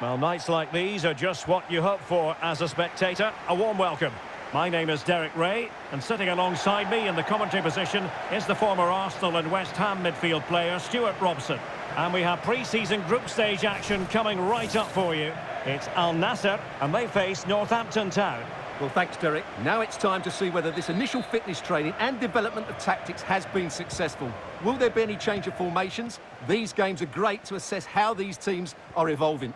Well, nights like these are just what you hope for as a spectator. A warm welcome. My name is Derek Ray, and sitting alongside me in the commentary position is the former Arsenal and West Ham midfield player Stuart Robson. And we have pre-season group stage action coming right up for you. It's Al Nassr, and they face Northampton Town. Well, thanks, Derek. Now it's time to see whether this initial fitness training and development of tactics has been successful. Will there be any change of formations? These games are great to assess how these teams are evolving.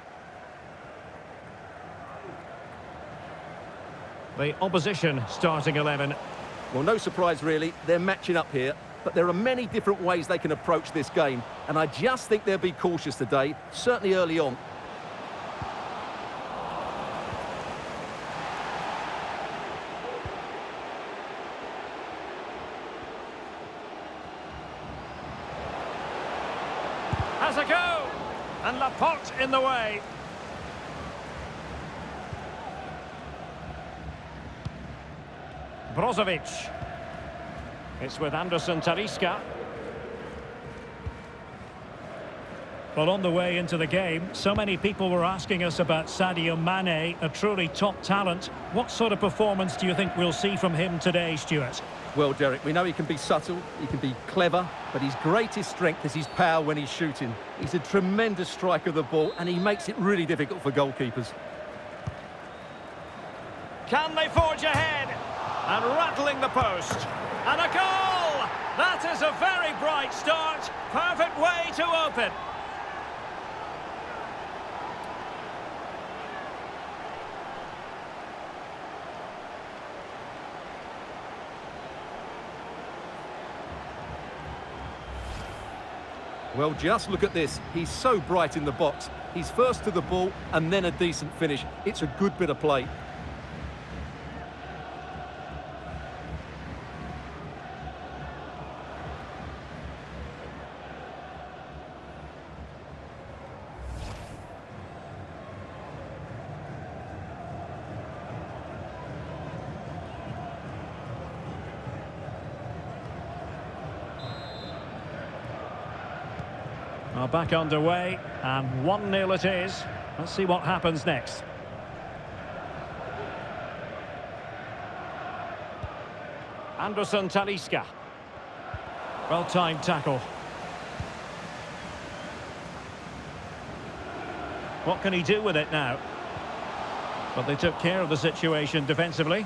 The opposition starting 11. Well, no surprise really, they're matching up here, but there are many different ways they can approach this game, and I just think they'll be cautious today, certainly early on. Has a go! And Laporte in the way. Brozovic. It's with Anderson Talisca. Well, on the way into the game, so many people were asking us about Sadio Mane, a truly top talent. What sort of performance do you think we'll see from him today, Stuart? Well, Derek, we know he can be subtle, he can be clever, but his greatest strength is his power when he's shooting. He's a tremendous striker of the ball, and he makes it really difficult for goalkeepers. Can they forge ahead? And rattling the post. And a goal! That is a very bright start. Perfect way to open. Well, just look at this. He's so bright in the box. He's first to the ball and then a decent finish. It's a good bit of play. Well, back underway, and 1-0 it is. Let's see what happens next. Anderson Talisca. Well-timed tackle. What can he do with it now? But they took care of the situation defensively.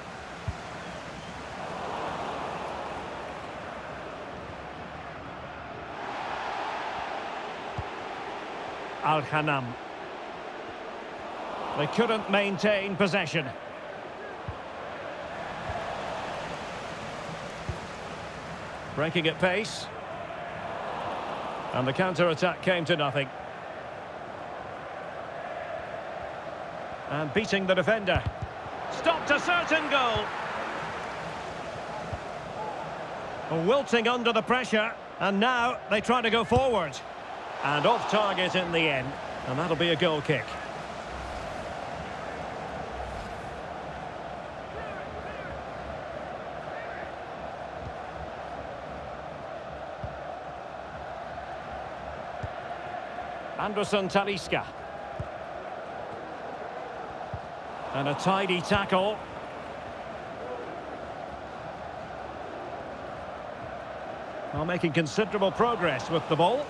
Al-Hanam. They couldn't maintain possession. Breaking at pace. And the counter-attack came to nothing. And beating the defender. Stopped a certain goal. Wilting under the pressure. And now they try to go forward. And off target in the end. And that'll be a goal kick. Anderson Talisca. And a tidy tackle. Well, making considerable progress with the ball.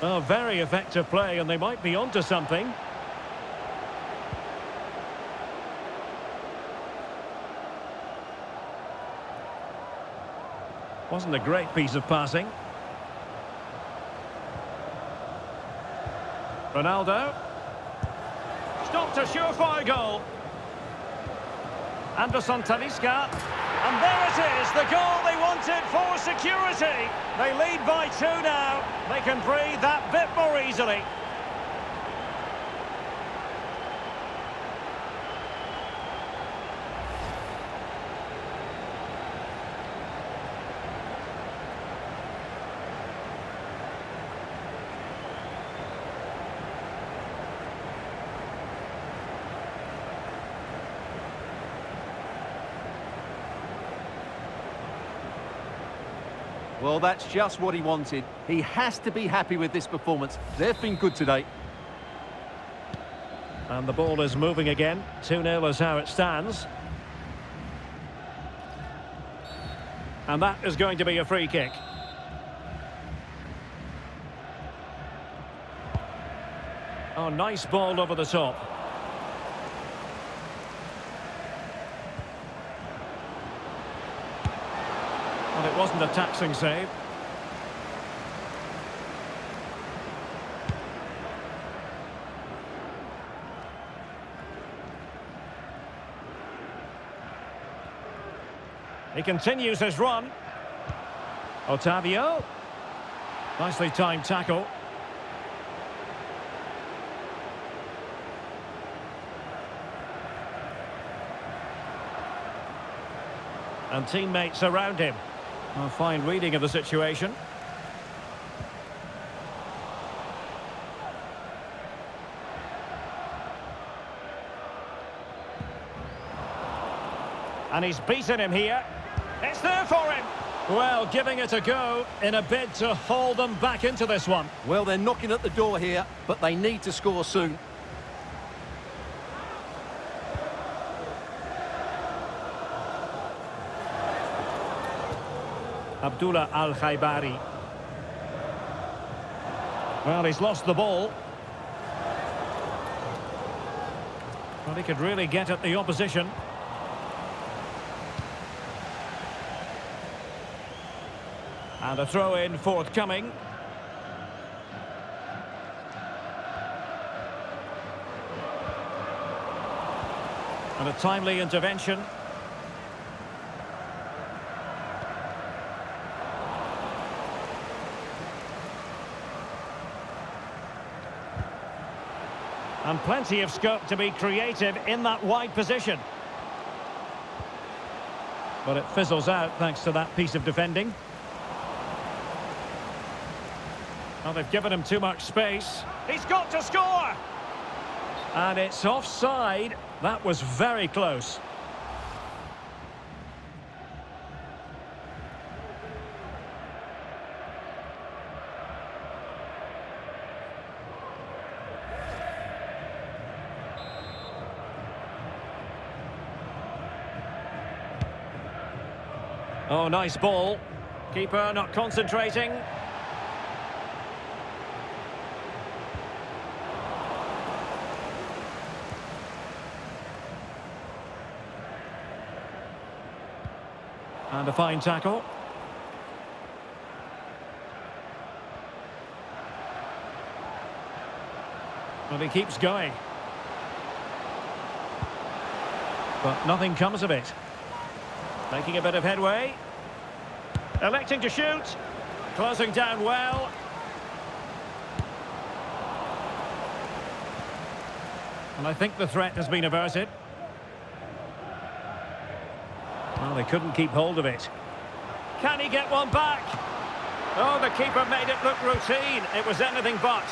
Oh, very effective play, and they might be onto something. Wasn't a great piece of passing. Ronaldo. Stopped a surefire goal. Anderson Talisca. And there it is, the goal they wanted for security. They lead by 2 now. They can breathe that bit more easily. Well, that's just what he wanted. He has to be happy with this performance. They've been good today. And the ball is moving again. 2-0 is how it stands. And that is going to be a free kick. Oh, nice ball over the top. Well, it wasn't a taxing save. He continues his run. Otavio. Nicely timed tackle. And teammates around him. A fine reading of the situation. And he's beaten him here. It's there for him. Well, giving it a go in a bid to haul them back into this one. Well, they're knocking at the door here, but they need to score soon. Abdullah Al-Khaibari. Well, he's lost the ball. Well, he could really get at the opposition. And a throw-in forthcoming. And a timely intervention. And plenty of scope to be creative in that wide position. But it fizzles out thanks to that piece of defending. Well, they've given him too much space. He's got to score! And it's offside. That was very close. Oh, nice ball. Keeper not concentrating. And a fine tackle. And he keeps going. But nothing comes of it. Making a bit of headway. Electing to shoot. Closing down well. And I think the threat has been averted. Well, they couldn't keep hold of it. Can he get one back? Oh, the keeper made it look routine. It was anything but.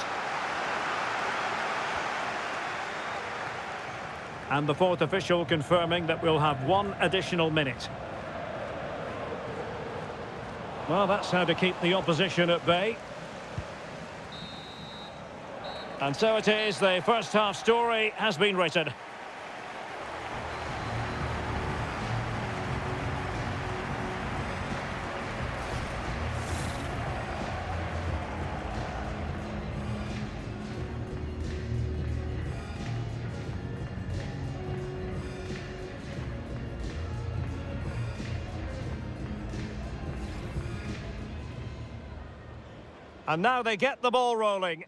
And the fourth official confirming that we'll have one additional minute. Well, that's how to keep the opposition at bay. And so it is, the first half story has been written. And now they get the ball rolling.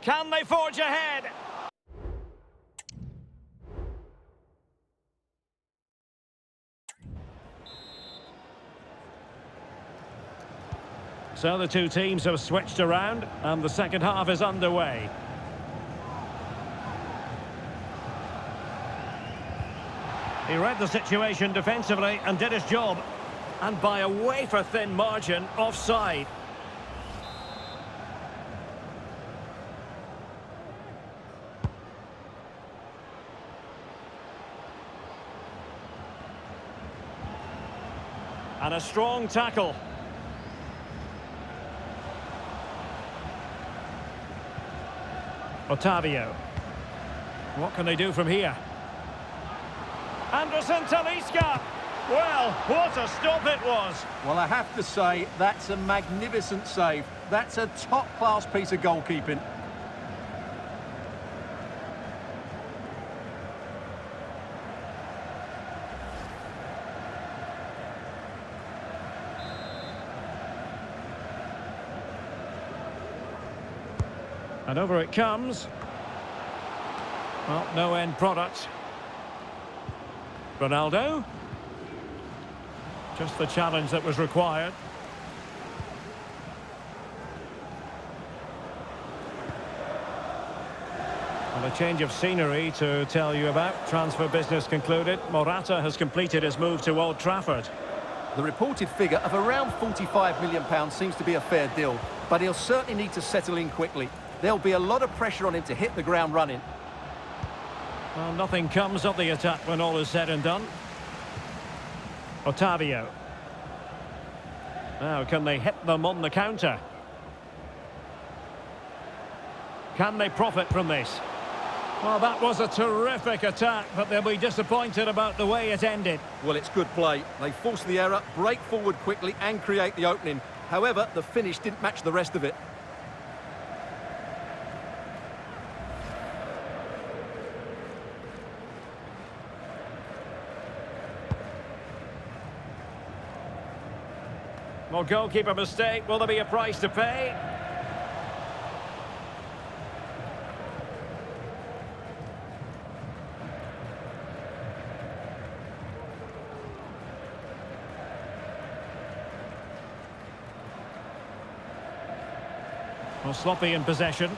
Can they forge ahead? So the two teams have switched around and the second half is underway. He read the situation defensively and did his job. And by a wafer-thin margin, offside. And a strong tackle. Otavio. What can they do from here? Anderson Talisca. Well, what a stop it was. Well, I have to say, that's a magnificent save. That's a top-class piece of goalkeeping. And over it comes. Well, no end product. Ronaldo. Just the challenge that was required. And a change of scenery to tell you about. Transfer business concluded. Morata has completed his move to Old Trafford. The reported figure of around £45 million seems to be a fair deal, but he'll certainly need to settle in quickly. There'll be a lot of pressure on him to hit the ground running. Well, nothing comes of the attack when all is said and done. Otavio. Now, can they hit them on the counter? Can they profit from this? Well, that was a terrific attack, but they'll be disappointed about the way it ended. Well, it's good play. They force the error, break forward quickly and create the opening. However, the finish didn't match the rest of it. Well, goalkeeper mistake. Will there be a price to pay? Well, sloppy in possession.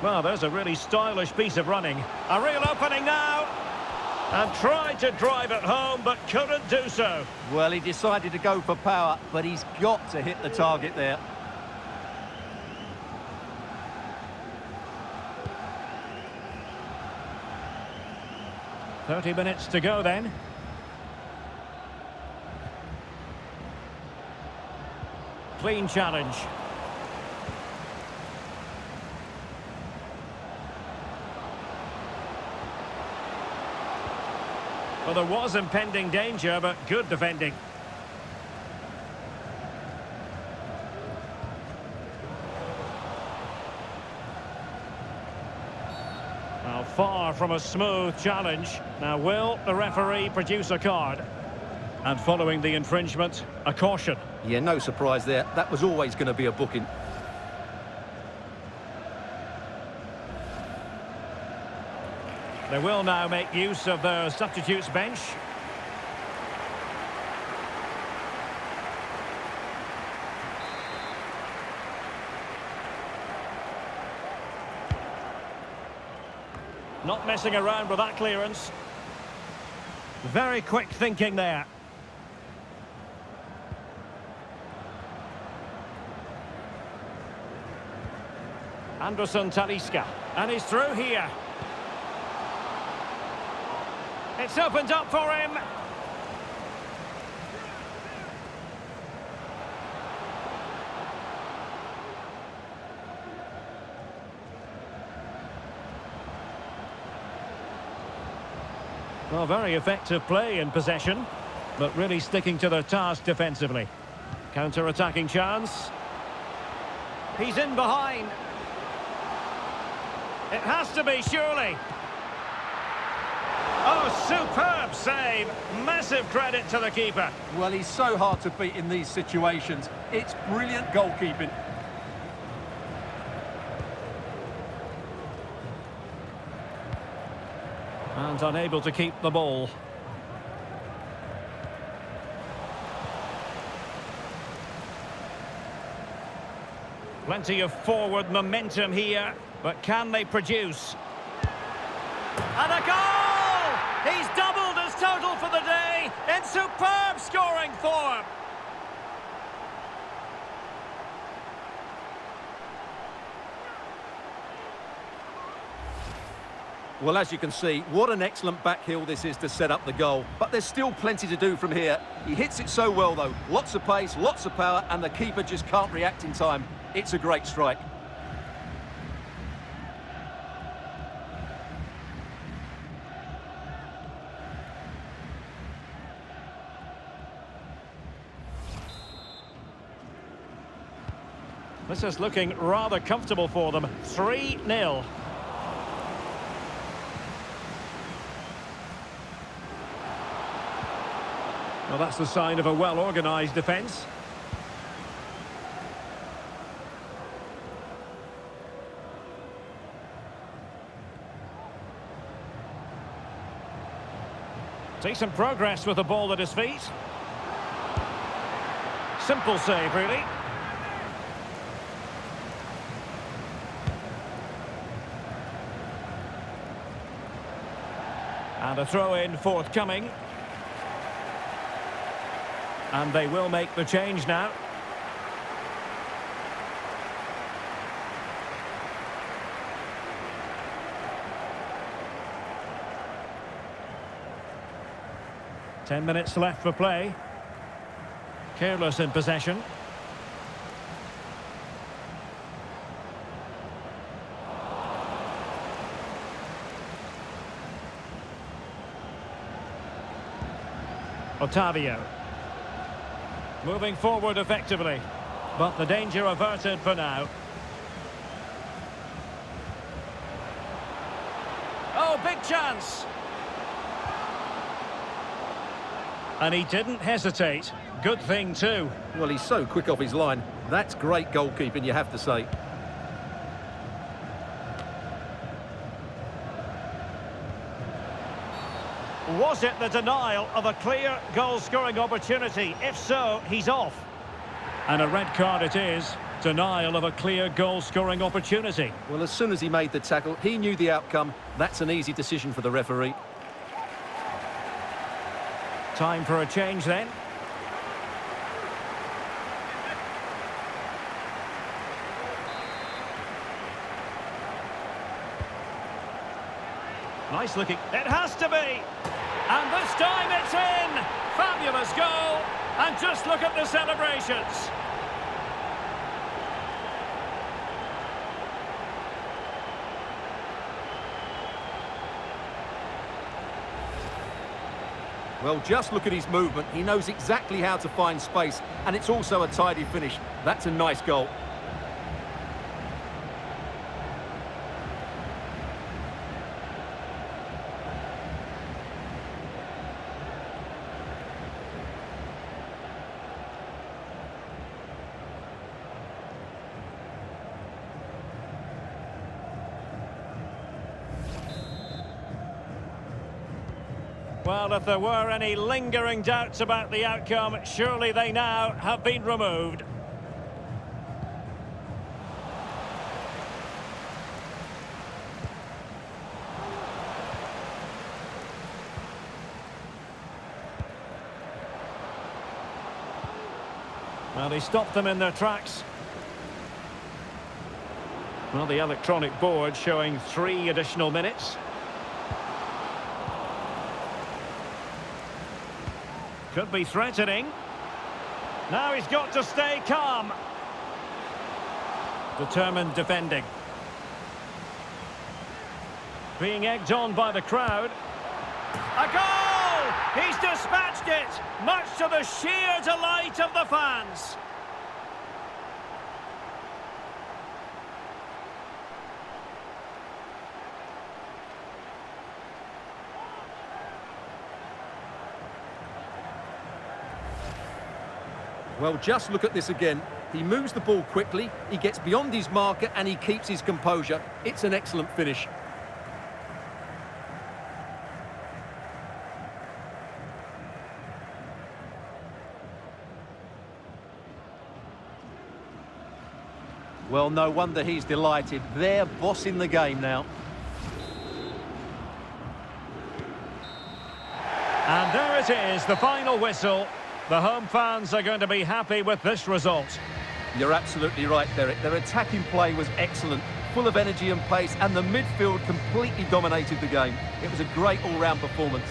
Well, there's a really stylish piece of running. A real opening now. And tried to drive it home, but couldn't do so. Well, he decided to go for power, but he's got to hit the target there. "30 minutes to go then. Clean challenge. Well, there was impending danger, but good defending. Now, far from a smooth challenge. Now, will the referee produce a card? And following the infringement, a caution. Yeah, no surprise there. That was always going to be a booking. They will now make use of their substitutes bench. Not messing around with that clearance. Very quick thinking there. Anderson Talisca. And he's through here. It's opened up for him. Well, very effective play in possession, but really sticking to their task defensively. Counter-attacking chance. He's in behind. It has to be, surely. Oh, superb save. Massive credit to the keeper. Well, he's so hard to beat in these situations. It's brilliant goalkeeping. And unable to keep the ball. Plenty of forward momentum here, but can they produce? And a goal! He's doubled his total for the day in superb scoring form. Well, as you can see, what an excellent back heel this is to set up the goal. But there's still plenty to do from here. He hits it so well, though. Lots of pace, lots of power, and the keeper just can't react in time. It's a great strike. This is looking rather comfortable for them. 3-0. Well, that's the sign of a well-organised defence. Decent progress with the ball at his feet. Simple save, really. And a throw-in forthcoming. And they will make the change now. Ten minutes left for play. Careless in possession. Otavio. Moving forward effectively, but the danger averted for now. Oh, big chance! And he didn't hesitate. Good thing too. Well, he's so quick off his line. That's great goalkeeping, you have to say. Was it the denial of a clear goal-scoring opportunity? If so, he's off. And a red card it is. Denial of a clear goal-scoring opportunity. Well, as soon as he made the tackle, he knew the outcome. That's an easy decision for the referee. Time for a change then. Nice looking. It has to be. And this time it's in. Fabulous goal. And just look at the celebrations. Well, just look at his movement. He knows exactly how to find space, and it's also a tidy finish. That's a nice goal. Well, if there were any lingering doubts about the outcome, surely they now have been removed. Well, he stopped them in their tracks. Well, the electronic board showing 3 additional minutes. Could be threatening. Now he's got to stay calm. Determined defending. Being egged on by the crowd. A goal! He's dispatched it, much to the sheer delight of the fans. Well, just look at this again. He moves the ball quickly, he gets beyond his marker, and he keeps his composure. It's an excellent finish. Well, no wonder he's delighted. They're bossing the game now. And there it is, the final whistle. The home fans are going to be happy with this result. You're absolutely right, Derek. Their attacking play was excellent, full of energy and pace, and the midfield completely dominated the game. It was a great all-round performance.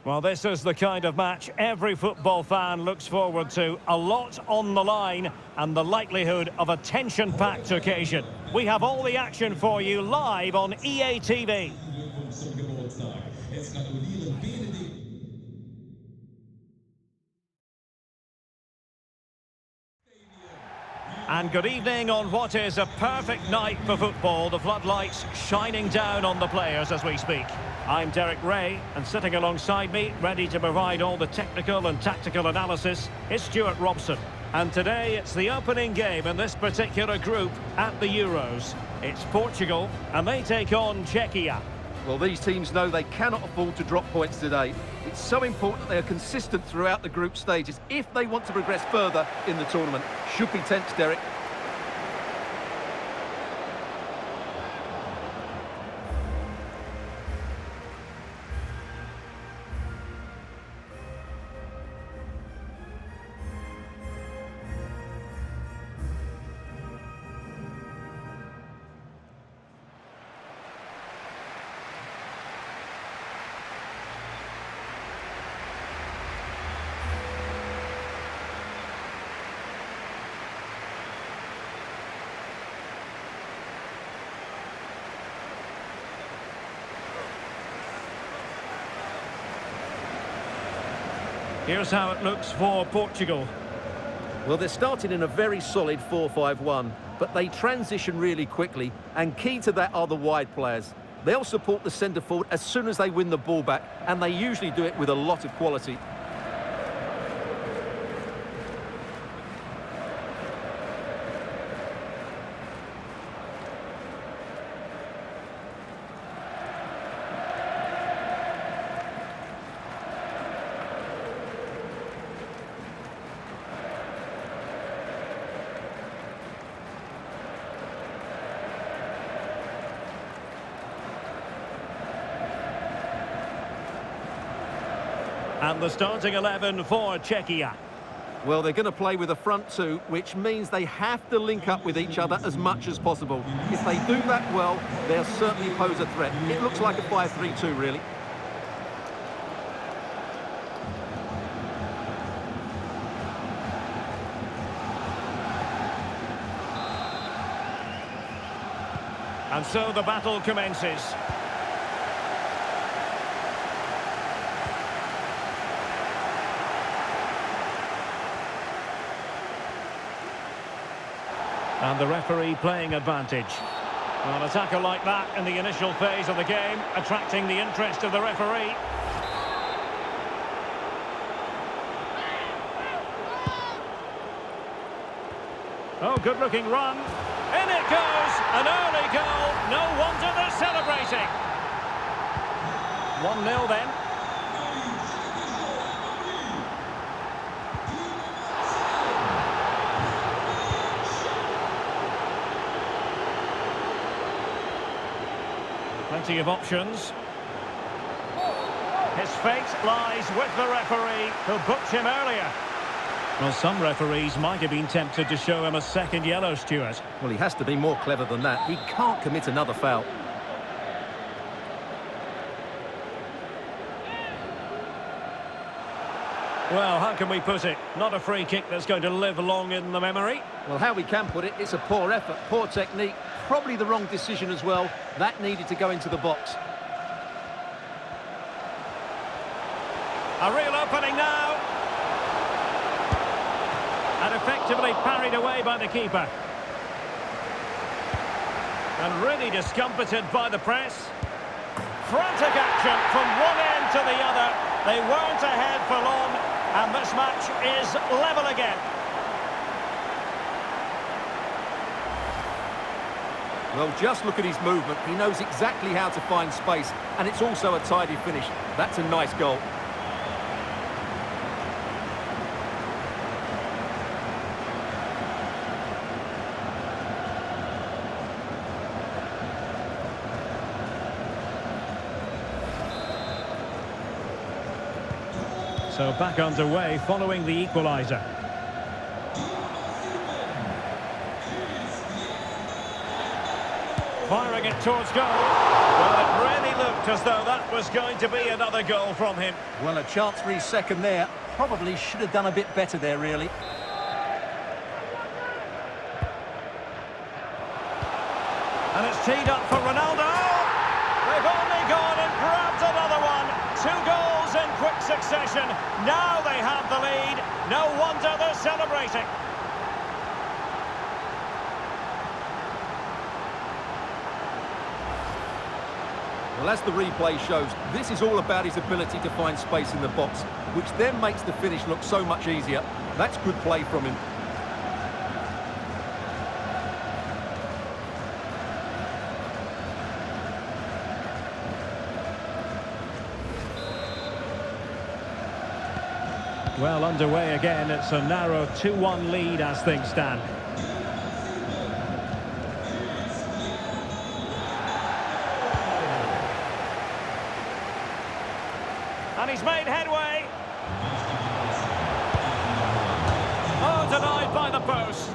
Well, this is the kind of match every football fan looks forward to. A lot on the line and the likelihood of a tension-packed occasion. We have all the action for you live on EA TV. And good evening on what is a perfect night for football. The floodlights shining down on the players as we speak. I'm Derek Ray, and sitting alongside me, ready to provide all the technical and tactical analysis, is Stuart Robson. And today it's the opening game in this particular group at the Euros. It's Portugal, and they take on Czechia. Well, these teams know they cannot afford to drop points today. It's so important they are consistent throughout the group stages if they want to progress further in the tournament. Should be tense, Derek. Here's how it looks for Portugal. Well, they're starting in a very solid 4-5-1, but they transition really quickly, and key to that are the wide players. They'll support the centre forward as soon as they win the ball back, and they usually do it with a lot of quality. And the starting 11 for Czechia. Well, they're going to play with a front two, which means they have to link up with each other as much as possible. If they do that well, they'll certainly pose a threat. It looks like a 5-3-2, really. And so the battle commences. And the referee playing advantage. Well, a tackle like that in the initial phase of the game, attracting the interest of the referee. Oh, good-looking run. In it goes! An early goal. No wonder they're celebrating. 1-0 then. Plenty of options. His fate lies with the referee, who booked him earlier. Well, some referees might have been tempted to show him a second yellow, Stuart. Well, he has to be more clever than that. He can't commit another foul. Well, how can we put it? Not a free kick that's going to live long in the memory. Well, how we can put it, it's a poor effort, poor technique, probably the wrong decision as well. That needed to go into the box. A real opening now. And effectively parried away by the keeper. And really discomfited by the press. Frantic action from one end to the other. They weren't ahead for long, and this match is level again. Well, just look at his movement. He knows exactly how to find space, and it's also a tidy finish. That's a nice goal. So back underway following the equaliser. Firing it towards goal. Well, it really looked as though that was going to be another goal from him. Well, a chance for his second there. Probably should have done a bit better there, really. And it's teed up for Ronaldo. They've only gone and grabbed another one. 2 goals in quick succession. Now they have the lead. No wonder they're celebrating. Well, as the replay shows, this is all about his ability to find space in the box, which then makes the finish look so much easier. That's good play from him. Well, underway again. It's a narrow 2-1 lead as things stand. And he's made headway. Oh, denied by the post.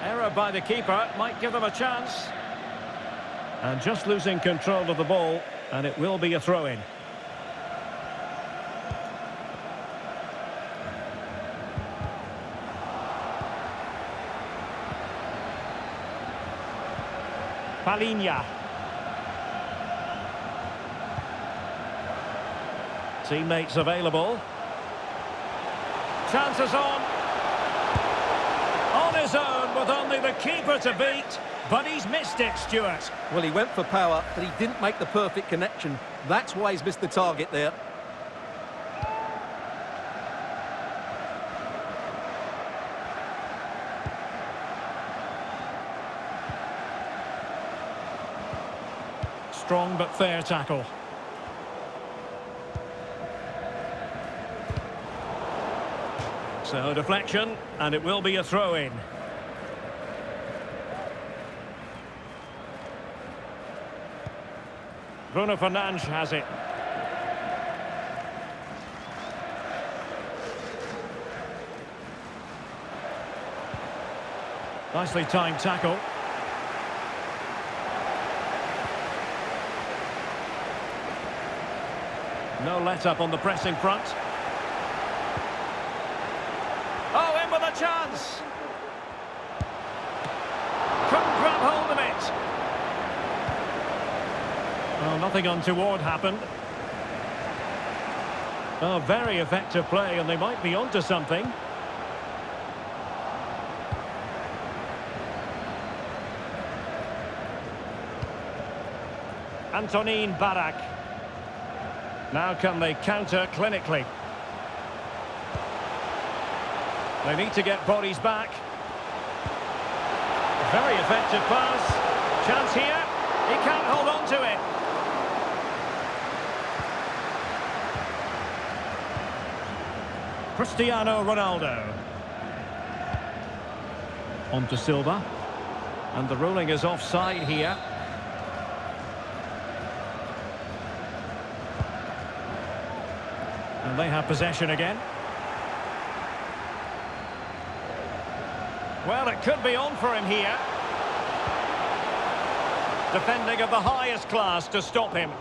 Error by the keeper might give them a chance. And just losing control of the ball, and it will be a throw-in. Peli. Teammates available. Chances on his own with only the keeper to beat, but he's missed it, Stuart. Well, he went for power, but he didn't make the perfect connection. That's why he's missed the target there. Strong but fair tackle. So deflection, and it will be a throw-in. Bruno Fernandes has it. Nicely timed tackle. No let-up on the pressing front. Oh, in with a chance! it. Well, nothing untoward happened. Oh, very effective play, and they might be onto something. Antonin Barak. Now can they counter clinically? They need to get bodies back. Very effective pass. Chance here. He can't hold on to it. Cristiano Ronaldo. On to Silva. And the ruling is offside here. And they have possession again. Well, it could be on for him here. Defending of the highest class to stop him.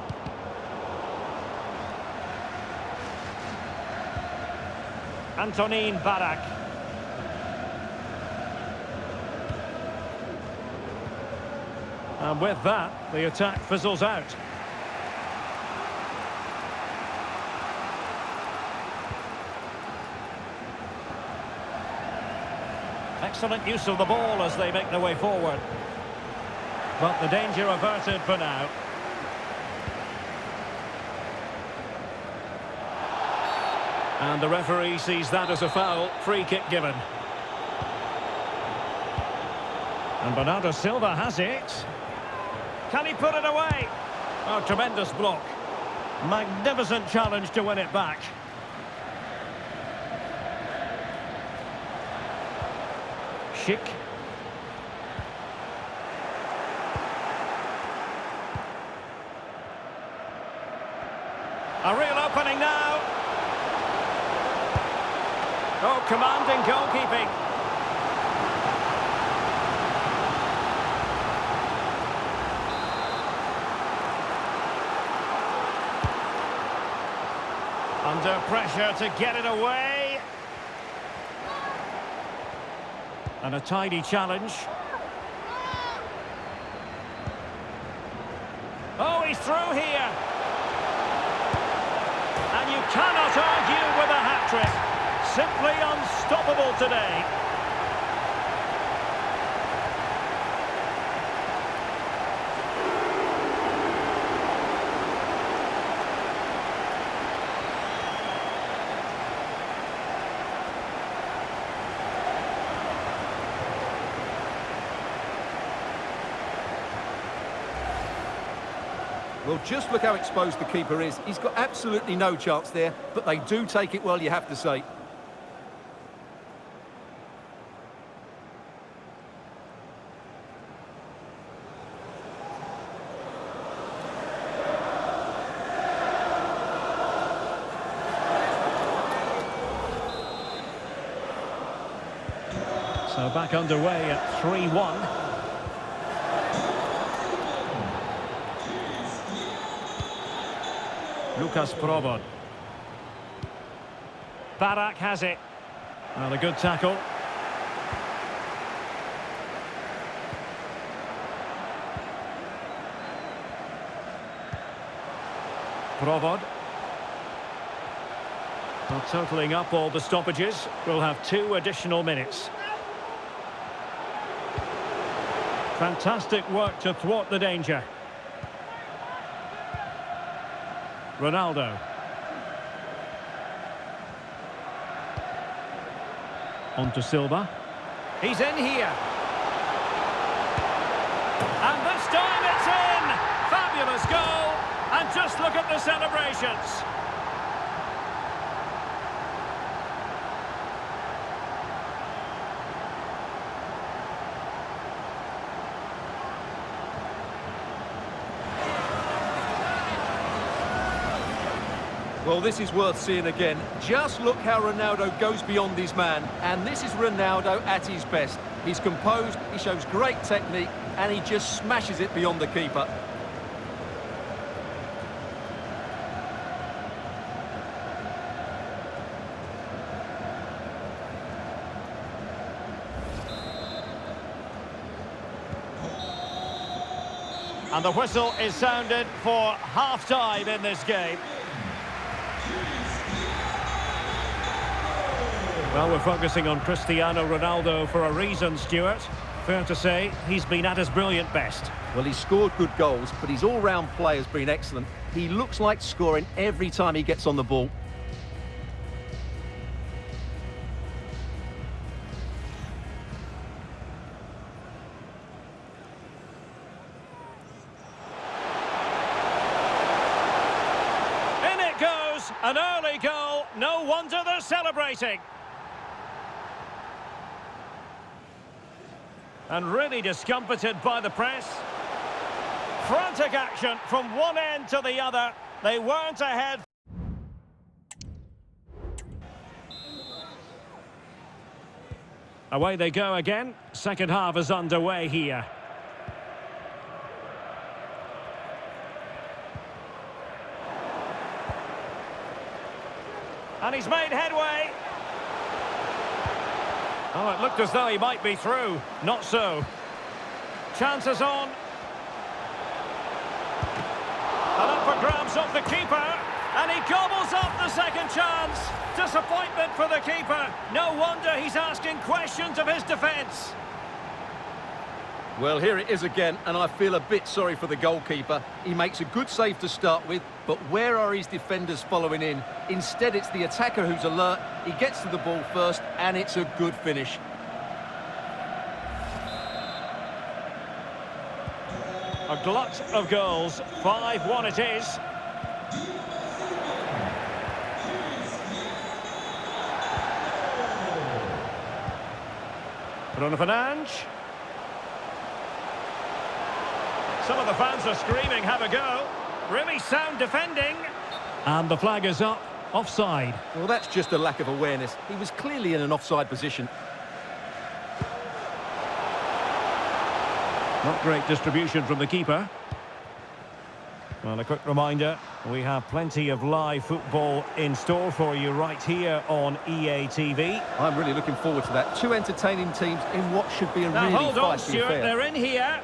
Antonin Barak. And with that, the attack fizzles out. Excellent use of the ball as they make their way forward. But the danger averted for now. And the referee sees that as a foul. Free kick given. And Bernardo Silva has it. Can he put it away? Oh, tremendous block. Magnificent challenge to win it back. Schick. A real opening now. Oh, commanding goalkeeping. Under pressure to get it away. And a tidy challenge. Oh, he's through here. And you cannot argue with a hat-trick. Simply unstoppable today. Well, just look how exposed the keeper is. He's got absolutely no chance there, but they do take it well, you have to say. So back underway at 3-1. Lucas Provod. Barak has it. Well, a good tackle. Provod. Well, totalling up all the stoppages, we'll have 2 additional minutes. Fantastic work to thwart the danger. Ronaldo. On to Silva. He's in here. And this time it's in! Fabulous goal! And just look at the celebrations. Well, this is worth seeing again. Just look how Ronaldo goes beyond his man. And this is Ronaldo at his best. He's composed, he shows great technique, and he just smashes it beyond the keeper. And the whistle is sounded for half-time in this game. Well, we're focusing on Cristiano Ronaldo for a reason, Stuart. Fair to say, he's been at his brilliant best. Well, he's scored good goals, but his all-round play has been excellent. He looks like scoring every time he gets on the ball. In it goes, an early goal. No wonder they're celebrating. And really discomfited by the press. Frantic action from one end to the other. They weren't ahead. Away they go again. Second half is underway here. And he's made headway. Oh, it looked as though he might be through. Not so. Chances on. And up for grabs off the keeper. And he gobbles up the second chance. Disappointment for the keeper. No wonder he's asking questions of his defence. Well, here it is again, and I feel a bit sorry for the goalkeeper. He makes a good save to start with, but where are his defenders following in? Instead, it's the attacker who's alert. He gets to the ball first, and it's a good finish. A glut of goals. 5-1 it is. Bruno Fernandes. Some of the fans are screaming, have a go. Really sound defending. And the flag is up, offside. Well, that's just a lack of awareness. He was clearly in an offside position. Not great distribution from the keeper. Well, a quick reminder, we have plenty of live football in store for you right here on EA TV. I'm really looking forward to that. Two entertaining teams in what should be a Now, really hold on, feisty Stuart, affair. they're in here.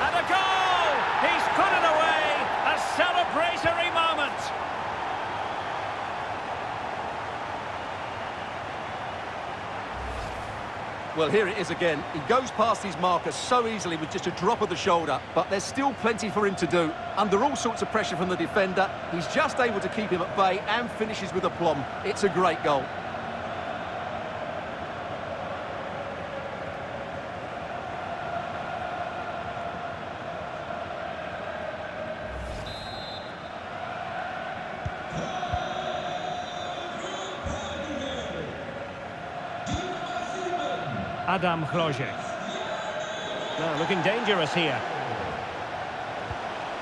And a goal! He's put it away! A celebratory moment! Well, here it is again. He goes past his marker so easily with just a drop of the shoulder, but there's still plenty for him to do. Under all sorts of pressure from the defender, he's just able to keep him at bay and finishes with aplomb. It's a great goal. Adam Hrojek. Now looking dangerous here.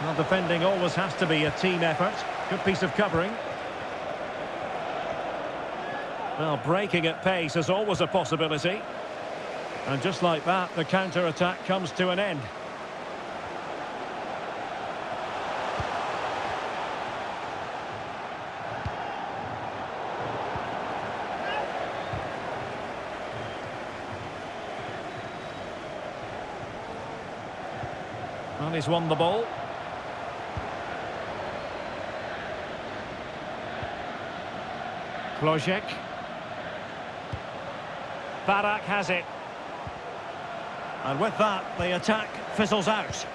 Well, defending always has to be a team effort. Good piece of covering. Well, breaking at pace is always a possibility. And just like that, the counter-attack comes to an end. Well, he's won the ball. Hrojek. Barak has it. And with that, the attack fizzles out.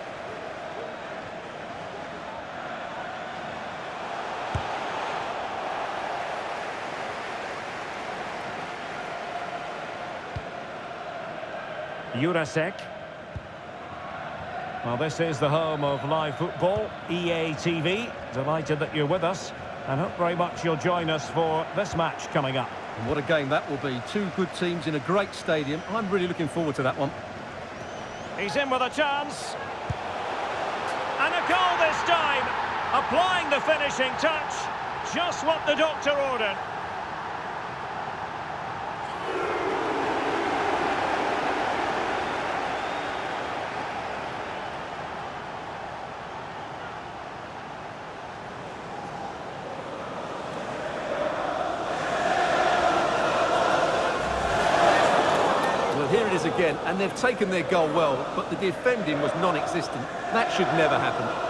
Jurasek. Well, this is the home of live football, EA TV. Delighted that you're with us, and hope very much you'll join us for this match coming up. And what a game that will be. Two good teams in a great stadium. I'm really looking forward to that one. He's in with a chance. And a goal this time. Applying the finishing touch. Just what the doctor ordered. again, and they've taken their goal well, but the defending was non-existent. That should never happen.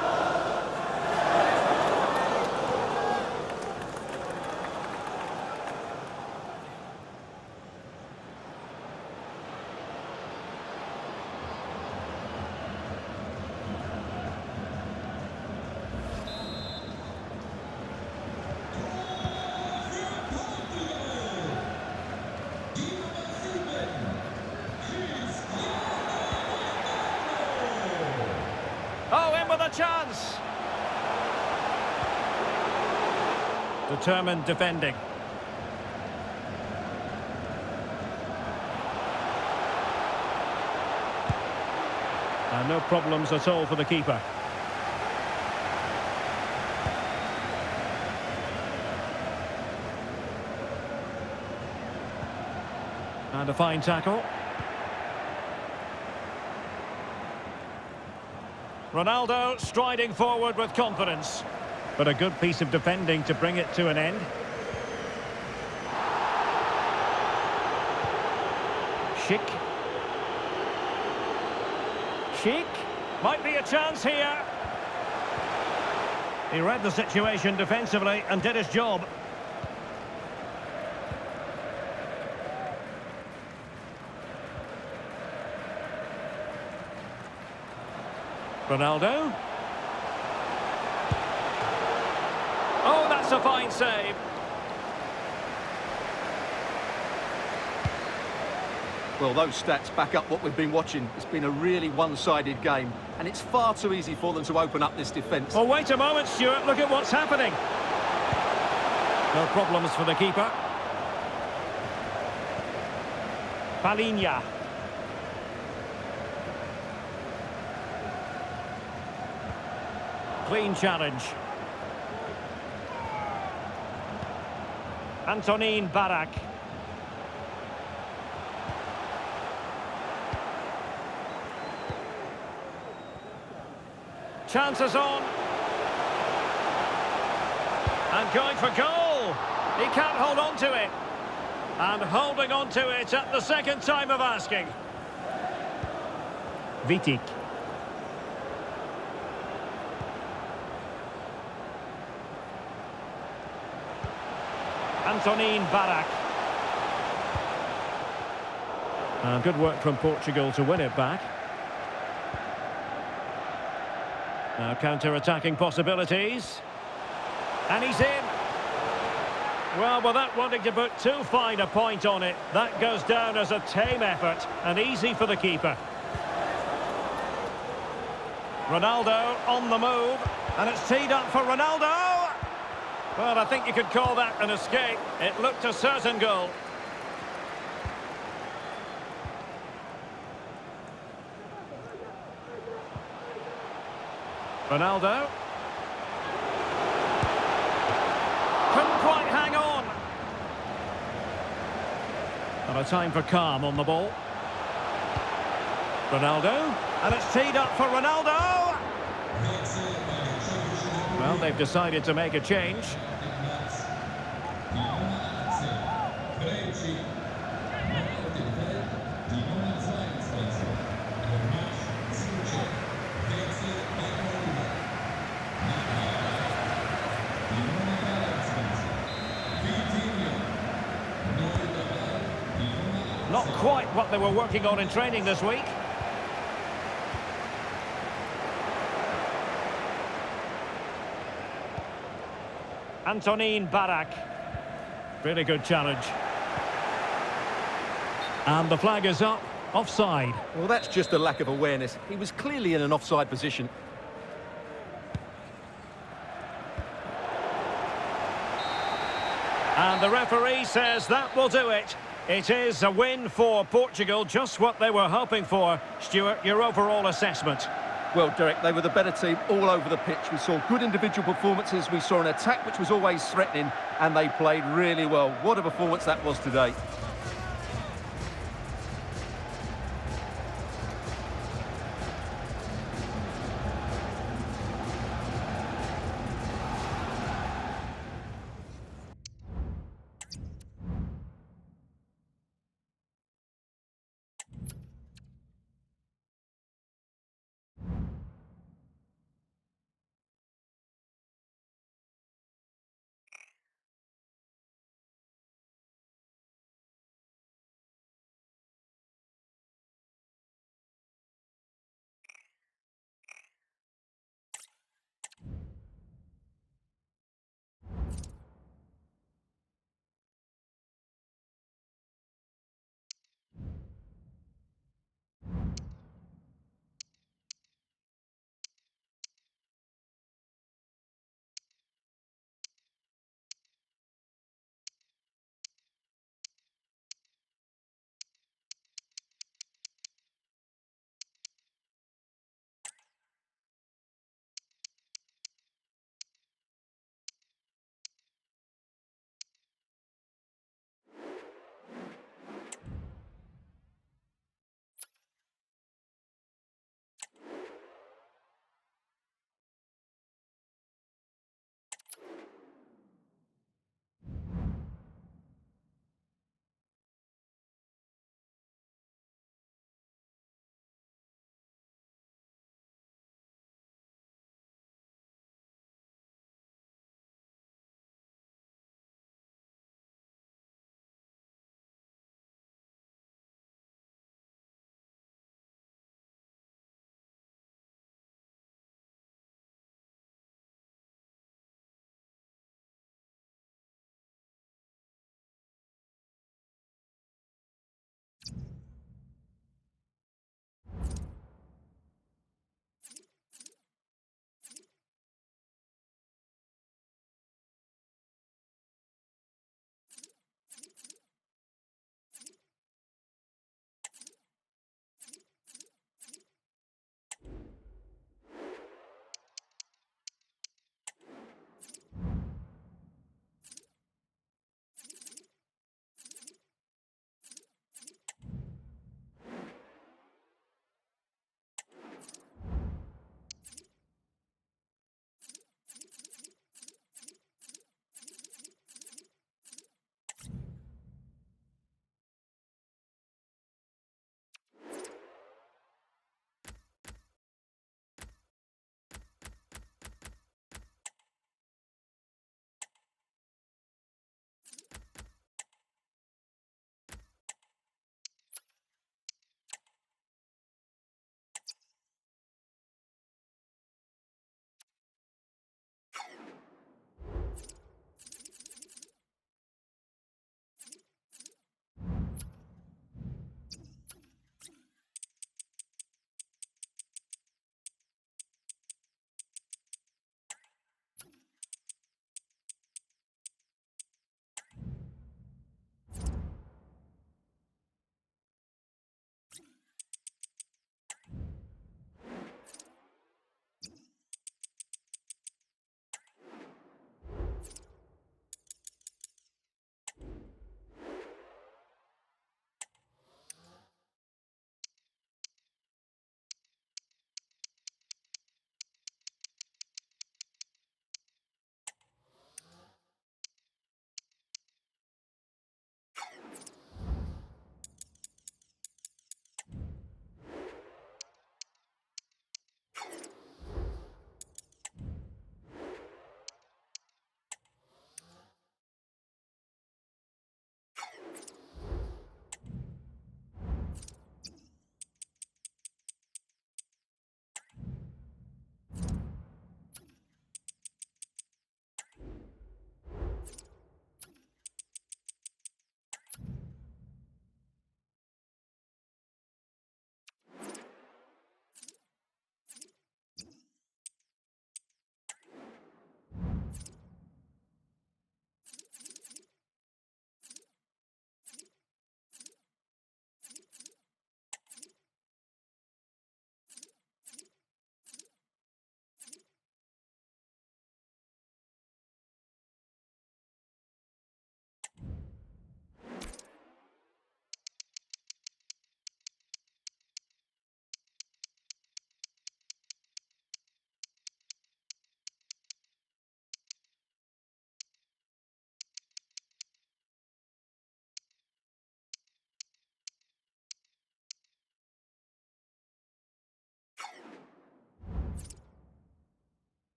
Oh, in with a chance. Determined defending. And no problems at all for the keeper. And a fine tackle. Ronaldo striding forward with confidence. But a good piece of defending to bring it to an end. Schick. Might be a chance here. He read the situation defensively and did his job. Ronaldo. Oh, that's a fine save. Well, those stats back up what we've been watching. It's been a really one-sided game, and it's far too easy for them to open up this defence. Well, wait a moment, Stuart. Look at what's happening. No problems for the keeper. Peli. Clean challenge. Antonin Barak. Chances on. And going for goal. He can't hold on to it. And holding on to it at the second time of asking. Vitic. Antonin Barak. Good work from Portugal to win it back. Now counter-attacking possibilities. And he's in. Well, without wanting to put too fine a point on it, that goes down as a tame effort and easy for the keeper. Ronaldo on the move. And it's teed up for Ronaldo. Well, I think you could call that an escape. It looked a certain goal. Ronaldo. Couldn't quite hang on. And a time for calm on the ball. Ronaldo. And it's teed up for Ronaldo. Well, they've decided to make a change. Not quite what they were working on in training this week. Antonin Barak. Really good challenge. And the flag is up. Offside. Well, that's just a lack of awareness. He was clearly in an offside position. And the referee says that will do it. It is a win for Portugal, just what they were hoping for. Stuart, your overall assessment? Well, Derek, they were the better team all over the pitch. We saw good individual performances. We saw an attack which was always threatening, and they played really well. What a performance that was today.